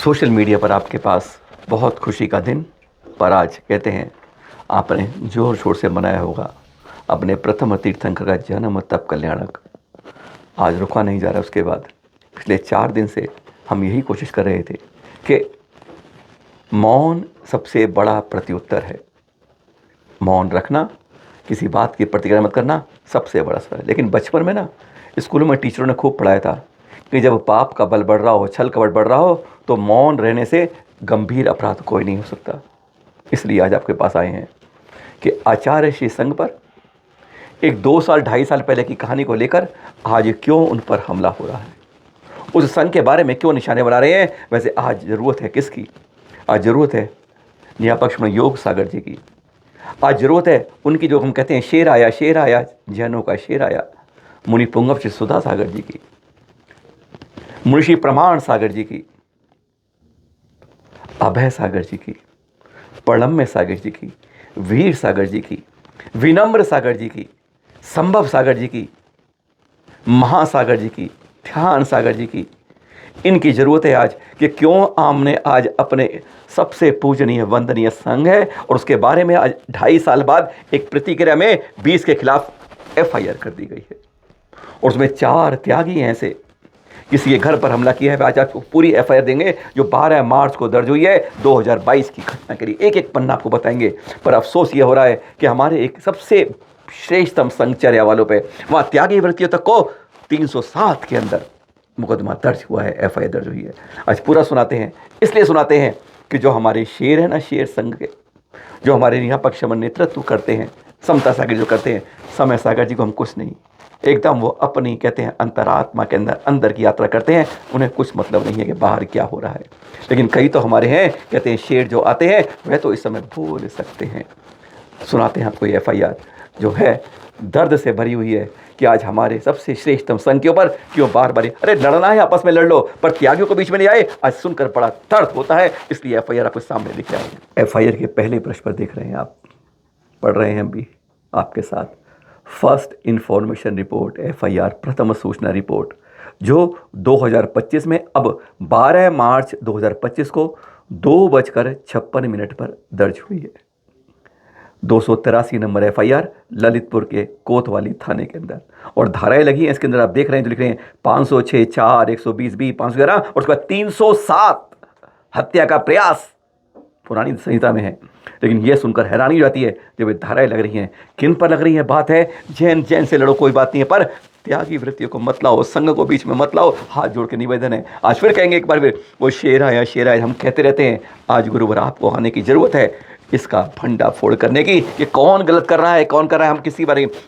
Social media पर आपके पास बहुत खुशी का दिन, पर आज कहते हैं आपने जोर शोर से मनाया होगा अपने प्रथम तीर्थंकर का जन्म तप कल्याणक। आज रुका नहीं जा रहा। उसके बाद पिछले 4 दिन से हम यही कोशिश कर रहे थे कि मौन सबसे बड़ा प्रत्युत्तर है। मौन रखना, किसी बात की प्रतिक्रिया मत करना सबसे बड़ा सवाल है। लेकिन बचपन में ना स्कूलों में टीचरों ने खूब पढ़ाया था कि जब पाप का बल बढ़ रहा हो, छल कपट बढ़ रहा हो, तो मौन रहने से गंभीर अपराध कोई नहीं हो सकता। इसलिए आज आपके पास आए हैं कि आचार्य श्री संघ पर एक 2 साल 2.5 साल पहले की कहानी को लेकर आज क्यों उन पर हमला हो रहा है, उस संघ के बारे में क्यों निशाने बना रहे हैं। वैसे आज ज़रूरत है किसकी? आज ज़रूरत है न्यायपक्ष में योग सागर जी की। आज ज़रूरत है उनकी, जो हम कहते हैं शेर आया जैनों का शेर आया, मुनि पुंगव श्री सुधा सागर जी की, मुनिषि प्रमाण सागर जी की, अभय सागर जी की, पड़म्य सागर जी की, वीर सागर जी की, विनम्र सागर जी की, संभव सागर जी की, महासागर जी की, ध्यान सागर जी की। इनकी ज़रूरत है आज कि क्यों आमने आज अपने सबसे पूजनीय वंदनीय संघ है और उसके बारे में आज 2.5 साल बाद एक प्रतिक्रिया में 20 के खिलाफ FIR कर दी गई है। और उसमें 4 त्यागी हैं ऐसे, किसी के घर पर हमला किया है। आज आपको पूरी FIR देंगे जो 12 मार्च को दर्ज हुई है 2022 की घटना के लिए। एक एक पन्ना आपको बताएंगे। पर अफसोस ये हो रहा है कि हमारे एक सबसे श्रेष्ठतम संघचर्या वालों पे, वहाँ त्यागी व्यक्तियों तक को 307 के अंदर मुकदमा दर्ज हुआ है, FIR दर्ज हुई है। आज पूरा सुनाते हैं, इसलिए सुनाते हैं कि जो हमारे शेर है ना, शेर संघ के, जो हमारे यहाँ पक्ष में नेतृत्व करते हैं, समता सागर जो करते हैं, समय सागर जी को हम कुछ नहीं, एकदम वो अपनी कहते हैं अंतरात्मा के अंदर की यात्रा करते हैं। उन्हें कुछ मतलब नहीं है कि बाहर क्या हो रहा है। लेकिन कई तो हमारे हैं, कहते हैं शेर जो आते हैं वह तो इस समय बोल सकते हैं। सुनाते हैं आपको ये FIR जो है दर्द से भरी हुई है कि आज हमारे सबसे श्रेष्ठतम संघ के ऊपर क्यों बार बार, अरे लड़ना है आपस में लड़ लो, पर त्यागियों को बीच में नहीं आए। आज सुनकर बड़ा दर्द होता है, इसलिए FIR आपके सामने दिख रहा है। FIR के पहले पृष्ठ पर देख रहे हैं आप, पढ़ रहे हैं हम भी आपके साथ। फर्स्ट इन्फॉर्मेशन रिपोर्ट, FIR प्रथम सूचना रिपोर्ट, जो 2025 में अब 12 मार्च 2025 को 2:56 पर दर्ज हुई है। 283 नंबर FIR ललितपुर के कोतवाली थाने के अंदर, और धाराएं लगी हैं इसके अंदर। आप देख रहे हैं जो लिख रहे हैं 506, 4, 120B, 511 और उसके बाद 307 हत्या का प्रयास पुरानी संहिता में है। लेकिन यह सुनकर हैरानी हो जाती है जब ये धाराएं लग रही हैं। किन पर लग रही है? बात है जैन से लड़ो, कोई बात नहीं है, पर त्यागी वृत्तियों को मत लाओ, संघ को बीच में मत लाओ। हाथ जोड़ के निवेदन है। आज फिर कहेंगे एक बार फिर, वो शेर आया हम कहते रहते हैं। आज गुरुवर आपको आने की ज़रूरत है इसका भंडा फोड़ करने की, कि कौन गलत कर रहा है, कौन कर रहा है।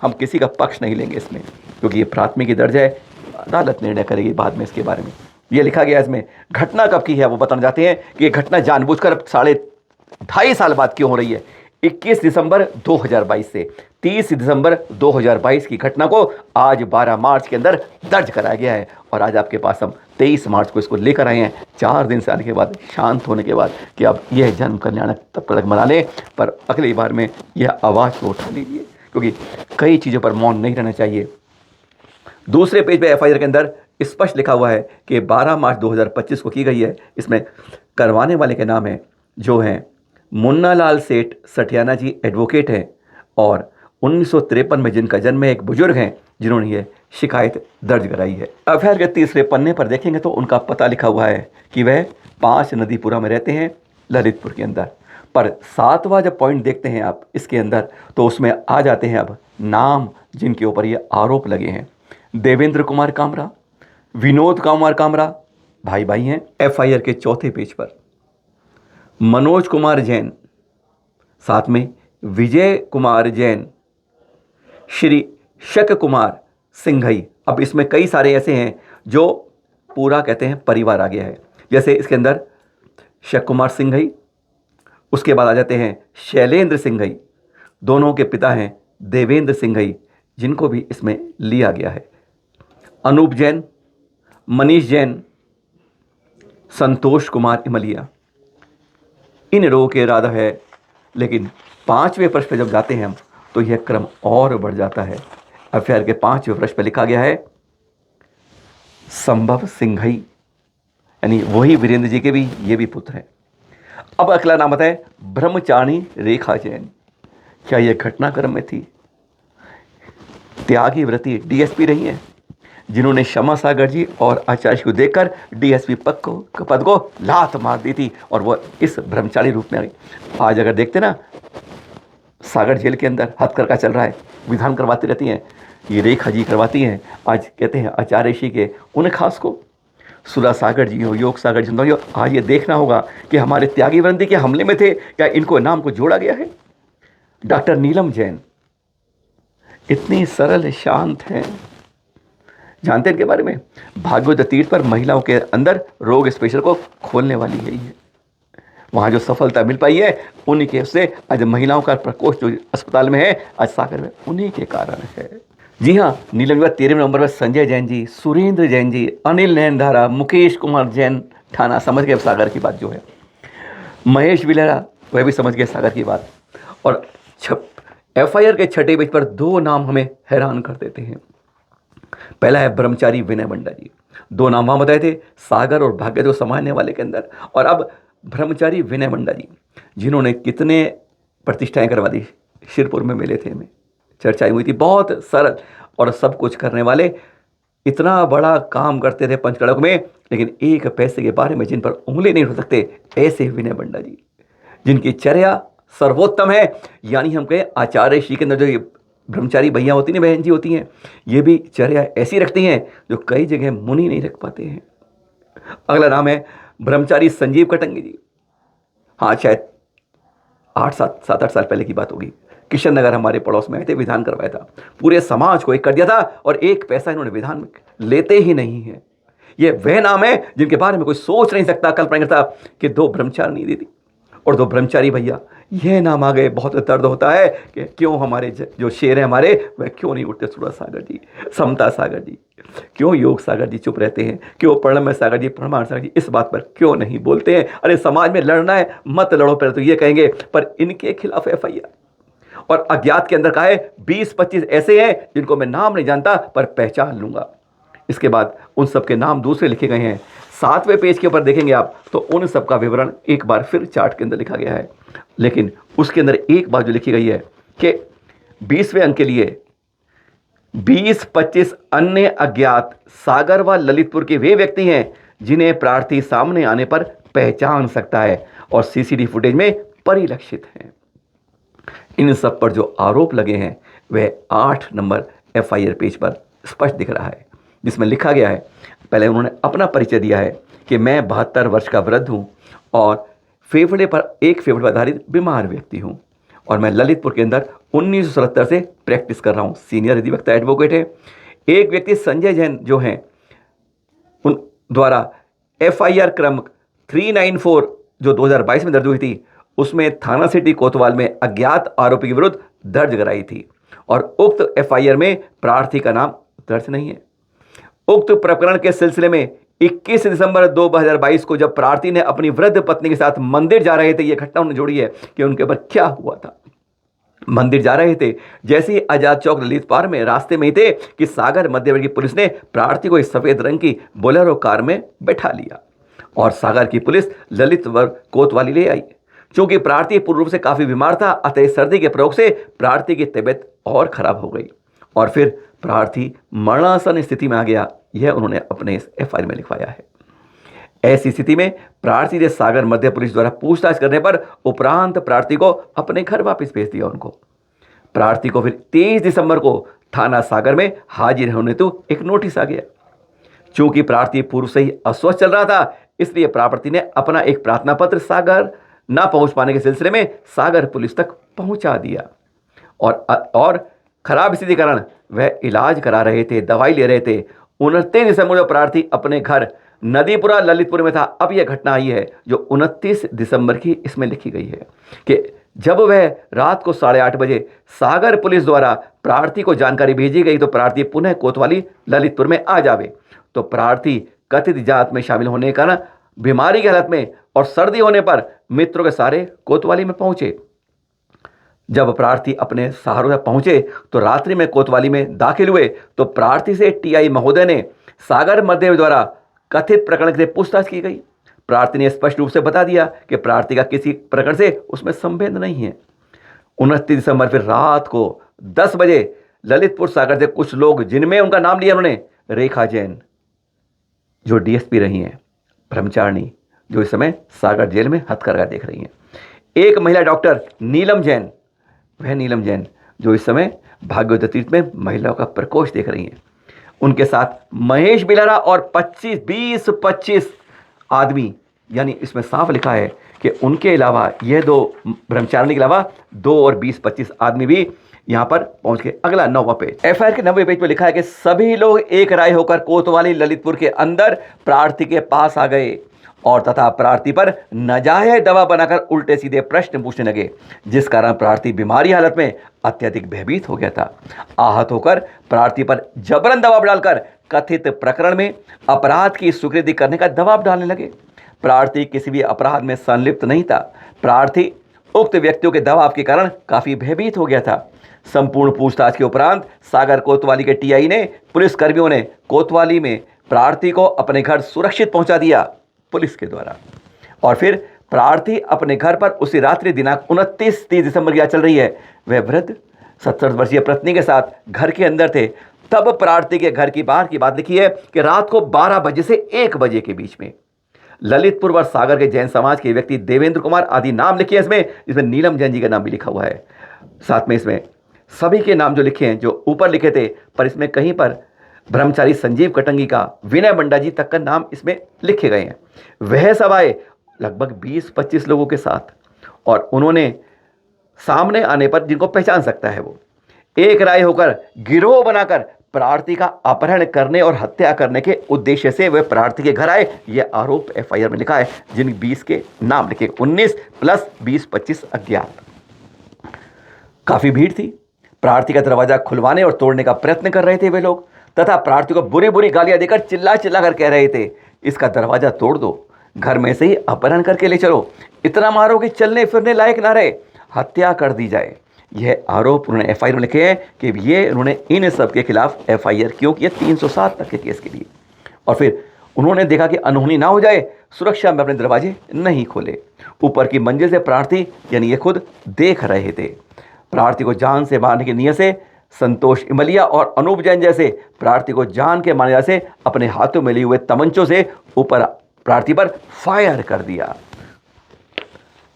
हम किसी का पक्ष नहीं लेंगे इसमें, क्योंकि ये प्राथमिकी दर्ज है, अदालत निर्णय करेगी बाद में इसके बारे में। ये लिखा गया इसमें। घटना कब की है वो बताना चाहते हैं कि ये घटना जानबूझकर 2.5 साल बाद क्यों हो रही है। 21 दिसंबर 2022 से 30 दिसंबर 2022 की घटना को आज 12 मार्च के अंदर दर्ज कराया गया है। और आज आपके पास हम 23 मार्च को इसको लेकर आए हैं, 4 दिन से आने के बाद, शांत होने के बाद, कि अब यह जन्म कल्याणक तब तक मना लें, पर अगली बार में यह आवाज़ को उठा लीजिए, क्योंकि कई चीज़ों पर मौन नहीं रहना चाहिए। दूसरे पेज पे FIR के अंदर स्पष्ट लिखा हुआ है कि 12 मार्च 2025 को की गई है। इसमें करवाने वाले के नाम है जो हैं मुन्ना लाल सेठ सठियाना जी, एडवोकेट हैं, और 1953 में जिनका जन्म है, एक बुजुर्ग हैं जिन्होंने ये शिकायत दर्ज कराई है। FIR के तीसरे पन्ने पर देखेंगे तो उनका पता लिखा हुआ है कि वह 5 नदीपुरा में रहते हैं, ललितपुर के अंदर। पर 7वां जब पॉइंट देखते हैं आप इसके अंदर, तो उसमें आ जाते हैं अब नाम जिनके ऊपर ये आरोप लगे हैं। देवेंद्र कुमार कामरा, विनोद कुमार कामरा, भाई भाई हैं। FIR के चौथे पेज पर मनोज कुमार जैन, साथ में विजय कुमार जैन, श्री शक कुमार सिंघई। अब इसमें कई सारे ऐसे हैं जो पूरा कहते हैं परिवार आ गया है। जैसे इसके अंदर शक कुमार सिंघई, उसके बाद आ जाते हैं शैलेंद्र सिंघई, दोनों के पिता हैं देवेंद्र सिंघई, जिनको भी इसमें लिया गया है। अनूप जैन, मनीष जैन, संतोष कुमार इमलिया, इन लोगों के इरादा है। लेकिन 5वें प्रश्न पर जब जाते हैं हम, तो यह क्रम और बढ़ जाता है। FIR के 5वें प्रश्न पर लिखा गया है संभव सिंघई, यानी वही वीरेंद्र जी के भी ये भी पुत्र हैं। अब अगला नाम आता है ब्रह्मचारिणी रेखा जैन। क्या यह घटनाक्रम में थी? त्यागी व्रती डीएसपी रही हैं, जिन्होंने क्षमा सागर जी और आचार्य को देखकर डीएसपी पद को लात मार दी थी और वो इस ब्रह्मचारी रूप में आ गई। आज अगर देखते ना, सागर जेल के अंदर हथकरघा चल रहा है, विधान करवाती रहती हैं, ये रेखा जी करवाती हैं। आज कहते हैं आचार्य ऋषि के उन खास को सुधा सागर जी हो, योग सागर जी हो, आज ये देखना होगा कि हमारे त्यागी वृंदी के हमले में थे क्या इनको नाम को जोड़ा गया है। डॉक्टर नीलम जैन इतनी सरल शांत हैं, जानते हैं इनके बारे में? भागवत तीर्थ पर महिलाओं के अंदर रोग स्पेशल को खोलने वाली है ये। वहाँ जो सफलता मिल पाई है उन्हीं के से आज महिलाओं का प्रकोष्ठ जो अस्पताल में है आज सागर में, उन्हीं के कारण है। जी हाँ, नीलम विवाह 13 नवंबर में संजय जैन जी, सुरेंद्र जैन जी, अनिल नैनधारा, मुकेश कुमार जैन ठाना, समझ गए सागर की बात जो है। महेश विलेरा वह भी समझ गए सागर की बात। और एफआईआर के छठे पेज पर 2 नाम हमें हैरान कर देते हैं। पहला है ब्रह्मचारी विनय बंडा जी। 2 नाम वहाँ बताए थे, सागर और भाग्य जो समाने वाले के अंदर। और अब ब्रह्मचारी विनय बंडा जी, जिन्होंने कितने प्रतिष्ठाएं करवा दी, शिरपुर में मिले थे, हमें चर्चाएं हुई थी, बहुत सरल और सब कुछ करने वाले, इतना बड़ा काम करते थे पंचकड़क में, लेकिन एक पैसे के बारे में जिन पर उंगली नहीं उठ सकते, ऐसे विनय बंडा जी, जिनकी चर्या सर्वोत्तम है। यानी हम कहें आचार्य श्री के अंदर जो ये ब्रह्मचारी भैया होती हैं, बहन जी होती हैं, ये भी चर्या ऐसी रखती हैं जो कई जगह मुनि नहीं रख पाते हैं। अगला नाम है ब्रह्मचारी संजीव कटंगी जी। हाँ, शायद 7-8 साल पहले की बात होगी। किशन नगर हमारे पड़ोस में आए थे, विधान करवाया था, पूरे समाज को एक कर दिया था और एक पैसा इन्होंने विधान में लेते ही नहीं है। ये वह नाम है जिनके बारे में कोई सोच नहीं सकता, कल्पना करता कि 2 ब्रह्मचारिणी दीदी और 2 ब्रह्मचारी भैया, यह नाम आ गए। बहुत दर्द होता है कि क्यों हमारे जो शेर हैं हमारे, वह क्यों नहीं उठते? सुधा सागर जी, समता सागर जी, क्यों योग सागर जी चुप रहते हैं? क्यों प्रणम सागर जी, परमार सागर जी इस बात पर क्यों नहीं बोलते हैं? अरे समाज में लड़ना है, मत लड़ो, पहले तो ये कहेंगे, पर इनके खिलाफ एफआईआर। और अज्ञात के अंदर कहा है 20-25 ऐसे हैं जिनको मैं नाम नहीं जानता पर पहचान लूंगा। इसके बाद उन सबके नाम दूसरे लिखे गए हैं। 7वें पेज के ऊपर देखेंगे आप तो उन सब का विवरण एक बार फिर चार्ट के अंदर लिखा गया है, लेकिन उसके अंदर एक बात जो लिखी गई है कि 20वें अंक के लिए 20-25 अन्य अज्ञात सागर व ललितपुर के वे व्यक्ति हैं जिन्हें प्रार्थी सामने आने पर पहचान सकता है और सीसीटीवी फुटेज में परिलक्षित हैं। इन सब पर जो आरोप लगे हैं वह 8 नंबर एफआईआर पेज पर स्पष्ट दिख रहा है, जिसमें लिखा गया है, पहले उन्होंने अपना परिचय दिया है कि मैं 72 वर्ष का वृद्ध हूँ और फेफड़े पर आधारित बीमार व्यक्ति हूँ और मैं ललितपुर के अंदर 1977 से प्रैक्टिस कर रहा हूँ। सीनियर अधिवक्ता एडवोकेट है। एक व्यक्ति संजय जैन जो हैं उन द्वारा एफआईआर क्रम 394 जो 2022 में दर्ज हुई थी, उसमें थाना सिटी कोतवाल में अज्ञात आरोपी के विरुद्ध दर्ज कराई थी और उक्त एफआईआर में प्रार्थी का नाम दर्ज नहीं है। उक्त प्रकरण के सिलसिले में 21 दिसंबर 2022 को जब प्रार्थी ने अपनी वृद्ध पत्नी के साथ मंदिर जा रहे थे, यह घटना उन्होंने जोड़ी है कि उनके ऊपर क्या हुआ था। मंदिर जा रहे थे, जैसे ही आजाद चौक ललित पार में रास्ते में ही थे कि सागर मध्यवर्ग की पुलिस ने प्रार्थी को इस सफेद रंग की बोलेरो कार में बैठा लिया और सागर की पुलिस ललित वर्ग कोतवाली ले आई। चूंकि प्रार्थी पूर्व रूप से काफी बीमार था, अतः सर्दी के प्रयोग से प्रार्थी की तबीयत और खराब हो गई और फिर प्रार्थी मरणासन स्थिति में आ गया। यह उन्होंने अपने इस एफआईआर में लिखवाया है। ऐसी स्थिति में प्रार्थी ने सागर मध्य पुलिस द्वारा पूछताछ करने पर उपरांत प्रार्थी को अपने घर वापस भेज दिया। उनको प्रार्थी को फिर 23 दिसंबर को थाना सागर में हाजिर होने तो एक नोटिस आ गया। चूंकि प्रार्थी पूर्व से ही अस्वस्थ चल रहा था, इसलिए प्रार्थी ने अपना एक प्रार्थना पत्र सागर ना पहुंच पाने के सिलसिले में सागर पुलिस तक पहुंचा दिया और खराब स्थिति के कारण वह इलाज करा रहे थे, दवाई ले रहे थे। 29 दिसंबर को प्रार्थी अपने घर नदीपुरा ललितपुर में था। अब यह घटना आई है जो 29 दिसंबर की इसमें लिखी गई है कि जब वह रात को 8:30 बजे सागर पुलिस द्वारा प्रार्थी को जानकारी भेजी गई तो प्रार्थी पुनः कोतवाली ललितपुर में आ जावे, तो प्रार्थी कथित जात में शामिल होने का कारण बीमारी की हालत में और सर्दी होने पर मित्रों के सारे कोतवाली में पहुंचे। जब प्रार्थी अपने सहारों तक पहुंचे तो रात्रि में कोतवाली में दाखिल हुए तो प्रार्थी से टीआई महोदय ने सागर मध्य द्वारा कथित प्रकरण से पूछताछ की गई। प्रार्थी ने स्पष्ट रूप से बता दिया कि प्रार्थी का किसी प्रकरण से उसमें संबंध नहीं है। 29 दिसंबर फिर रात को 10 बजे ललितपुर सागर से कुछ लोग, जिनमें उनका नाम लिया उन्होंने, रेखा जैन जो डीएसपी रही हैं, ब्रह्मचारिणी जो इस समय सागर जेल में हथकरघा देख रही हैं, एक महिला डॉक्टर नीलम जैन, वह नीलम जैन जो इस समय भाग्योदय तीर्थ में महिलाओं का प्रकोष्ठ देख रही हैं, उनके साथ महेश बिलारा और 20-25 आदमी, यानी इसमें साफ लिखा है कि उनके अलावा यह दो ब्रह्मचारिणी के अलावा 2 और 20-25 आदमी भी यहां पर पहुंच के। अगला 9वां पेज, एफआईआर के 90वें पेज पर लिखा है कि सभी लोग एक राय होकर कोतवाली ललितपुर के अंदर प्रार्थी के पास आ गए और तथा प्रार्थी पर नाजायज दबाव बनाकर उल्टे सीधे प्रश्न पूछने लगे, जिस कारण प्रार्थी बीमारी हालत में अत्यधिक भयभीत हो गया था। आहत होकर प्रार्थी पर जबरन दबाव डालकर कथित प्रकरण में अपराध की स्वीकृति करने का दबाव डालने लगे। प्रार्थी किसी भी अपराध में संलिप्त नहीं था। प्रार्थी उक्त व्यक्तियों के दबाव के कारण काफी भयभीत हो गया था। संपूर्ण पूछताछ के उपरांत सागर कोतवाली के टीआई ने, पुलिस कर्मियों ने कोतवाली में प्रार्थी को अपने घर सुरक्षित पहुंचा दिया पुलिस के द्वारा। और फिर प्रार्थी अपने घर पर उसी रात्रि दिनांक 29-30 दिसंबर की चल रही है, वह वृद्ध 70 वर्षीय पत्नी के साथ घर के अंदर थे। तब प्रार्थी के घर की बाहर की बात लिखी है कि रात को 12 बजे से 1 बजे के बीच में ललितपुर व सागर के जैन समाज के व्यक्ति देवेंद्र कुमार आदि नाम लिखे हैं इसमें, जिसमें नीलम जैन जी का नाम भी लिखा हुआ है। साथ में इसमें सभी के नाम जो लिखे हैं, जो ऊपर लिखे थे, पर इसमें कहीं पर ब्रह्मचारी संजीव कटंगी का, विनय बंडा जी तक का नाम इसमें लिखे गए हैं। वह सब आए लगभग 20-25 लोगों के साथ, और उन्होंने सामने आने पर, जिनको पहचान सकता है वो, एक राय होकर गिरोह बनाकर प्रार्थी का अपहरण करने और हत्या करने के उद्देश्य से वह प्रार्थी के घर आए। यह आरोप एफआईआर में लिखा है, जिन 20 के नाम लिखे, 19 + 20-25 अज्ञात। काफी भीड़ थी। प्रार्थी का दरवाजा खुलवाने और तोड़ने का प्रयत्न कर रहे थे वे लोग, तथा प्रार्थी को बुरी बुरी गालियां देकर चिल्ला चिल्ला कर कह रहे थे, इसका दरवाजा तोड़ दो, घर में से ही अपहरण करके ले चलो, इतना मारो कि चलने फिरने लायक ना रहे, हत्या कर दी जाए। यह आरोप उन्होंने एफआईआर में लिखे हैं कि ये उन्होंने इन सब के खिलाफ एफआईआर क्यों किया, 307 तक के केस के लिए। और फिर उन्होंने देखा कि अनहोनी ना हो जाए, सुरक्षा में अपने दरवाजे नहीं खोले। ऊपर की मंजिल से प्रार्थी, यानी ये खुद, देख रहे थे। प्रार्थी को जान से मारने की नीयत से संतोष इमलिया और अनूप जैन जैसे प्रार्थी को जान के मारने से अपने हाथों में लिए हुए तमंचों से ऊपर प्रार्थी पर फायर कर दिया।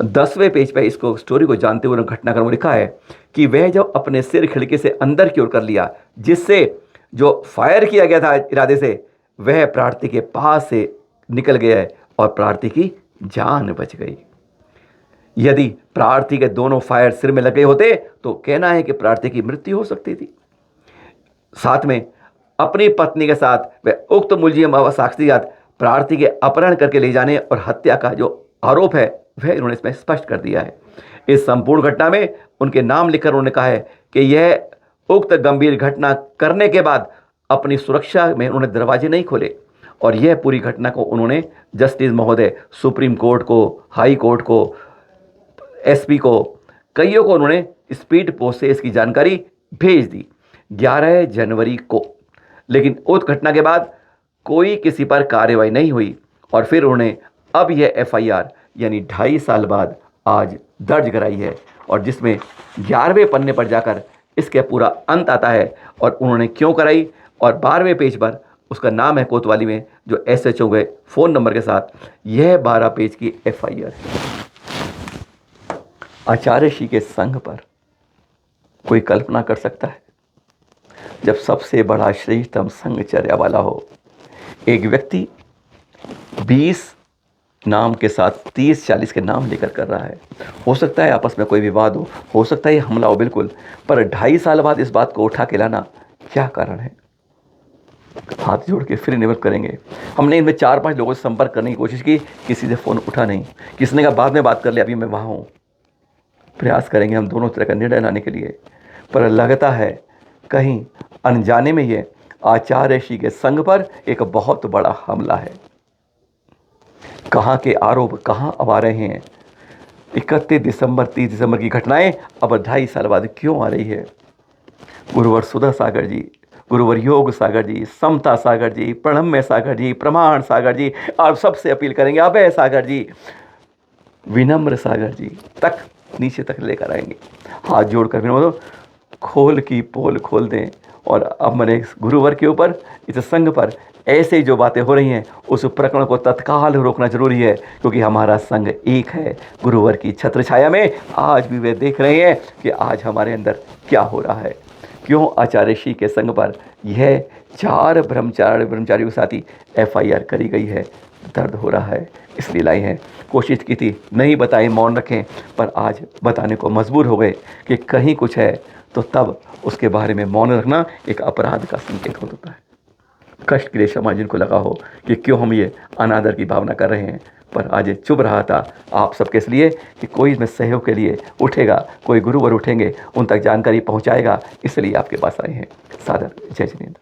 10वें पेज पे इसको, स्टोरी को जानते हुए घटनाक्रम में लिखा है कि वह जब अपने सिर खिड़की से अंदर की ओर कर लिया, जिससे जो फायर किया गया था इरादे से, वह प्रार्थी के पास से निकल गया और प्रार्थी की जान बच गई। यदि प्रार्थी के दोनों फायर सिर में लगे होते तो कहना है कि प्रार्थी की मृत्यु हो सकती थी। साथ में अपनी पत्नी के साथ वह उक्त मुलजिम व साक्षीजात प्रार्थी के अपहरण करके ले जाने और हत्या का जो आरोप है वह इन्होंने इसमें स्पष्ट कर दिया है। इस संपूर्ण घटना में उनके नाम लिखकर उन्होंने कहा है कि यह उक्त गंभीर घटना करने के बाद अपनी सुरक्षा में उन्होंने दरवाजे नहीं खोले, और यह पूरी घटना को उन्होंने जस्टिस महोदय, सुप्रीम कोर्ट को, हाई कोर्ट को, एसपी को, कईयों को उन्होंने स्पीड पोस्ट से इसकी जानकारी भेज दी 11 जनवरी को। लेकिन उस घटना के बाद कोई किसी पर कार्रवाई नहीं हुई, और फिर उन्होंने अब यह एफआईआर यानी 2.5 साल बाद आज दर्ज कराई है, और जिसमें 11वें पन्ने पर जाकर इसके पूरा अंत आता है और उन्होंने क्यों कराई। और 12वें पेज पर उसका नाम है कोतवाली में, जो एसएचओ के फ़ोन नंबर के साथ। यह 12 पेज की एफआईआर है। आचार्य श्री के संघ पर कोई कल्पना कर सकता है, जब सबसे बड़ा श्रेष्ठतम संघचर्या वाला हो, एक व्यक्ति 20 नाम के साथ 30-40 के नाम लेकर कर रहा है। हो सकता है आपस में कोई विवाद हो सकता है हमला हो, बिल्कुल, पर 2.5 साल बाद इस बात को उठा के लाना क्या कारण है? हाथ जोड़ के फिर निवेदन करेंगे। हमने इनमें 4-5 लोगों से संपर्क करने की कोशिश की, किसी से फ़ोन उठा नहीं, किसी ने कहा बाद में बात कर ले, अभी मैं वहाँ हूँ। प्रयास करेंगे हम दोनों तरह का निर्णय लाने के लिए, पर लगता है कहीं अनजाने में ये आचार्य श्री के संघ पर एक बहुत बड़ा हमला है। कहाँ के आरोप कहाँ अब आ रहे हैं? 31 दिसंबर 30 दिसंबर की घटनाएं अब 2.5 साल बाद क्यों आ रही है? गुरुवर सुधा सागर जी गुरुवर योग सागर जी, समता सागर जी, प्रणम्य सागर जी, प्रमाण सागर जी, और सबसे अपील करेंगे अभय सागर जी, विनम्र सागर जी तक नीचे तक लेकर आएंगे। हाथ जोड़कर विनम्र खोल की पोल खोल दें। और अब मैंने गुरुवर के ऊपर, इस संघ पर ऐसे जो बातें हो रही हैं उस प्रकरण को तत्काल रोकना जरूरी है, क्योंकि हमारा संघ एक है गुरुवर की छत्र छाया में। आज भी वे देख रहे हैं कि आज हमारे अंदर क्या हो रहा है। क्यों आचार्य श्री के संघ पर यह 4 ब्रह्मचारियों के साथ ही FIR करी गई है। दर्द हो रहा है, इसलिए लाई हैं। कोशिश की थी नहीं बताएं, मौन रखें, पर आज बताने को मजबूर हो गए कि कहीं कुछ है तो तब उसके बारे में मौन रखना एक अपराध का संकेत होता है। कष्ट के लिए क्षमा जिनको लगा हो कि क्यों हम ये अनादर की भावना कर रहे हैं, पर आज चुप रहा था आप सबके इसलिए कि कोई इसमें सहयोग के लिए उठेगा, कोई गुरुवर उठेंगे, उन तक जानकारी पहुंचाएगा, इसलिए आपके पास आए हैं। सादर जय जिनेंद्र।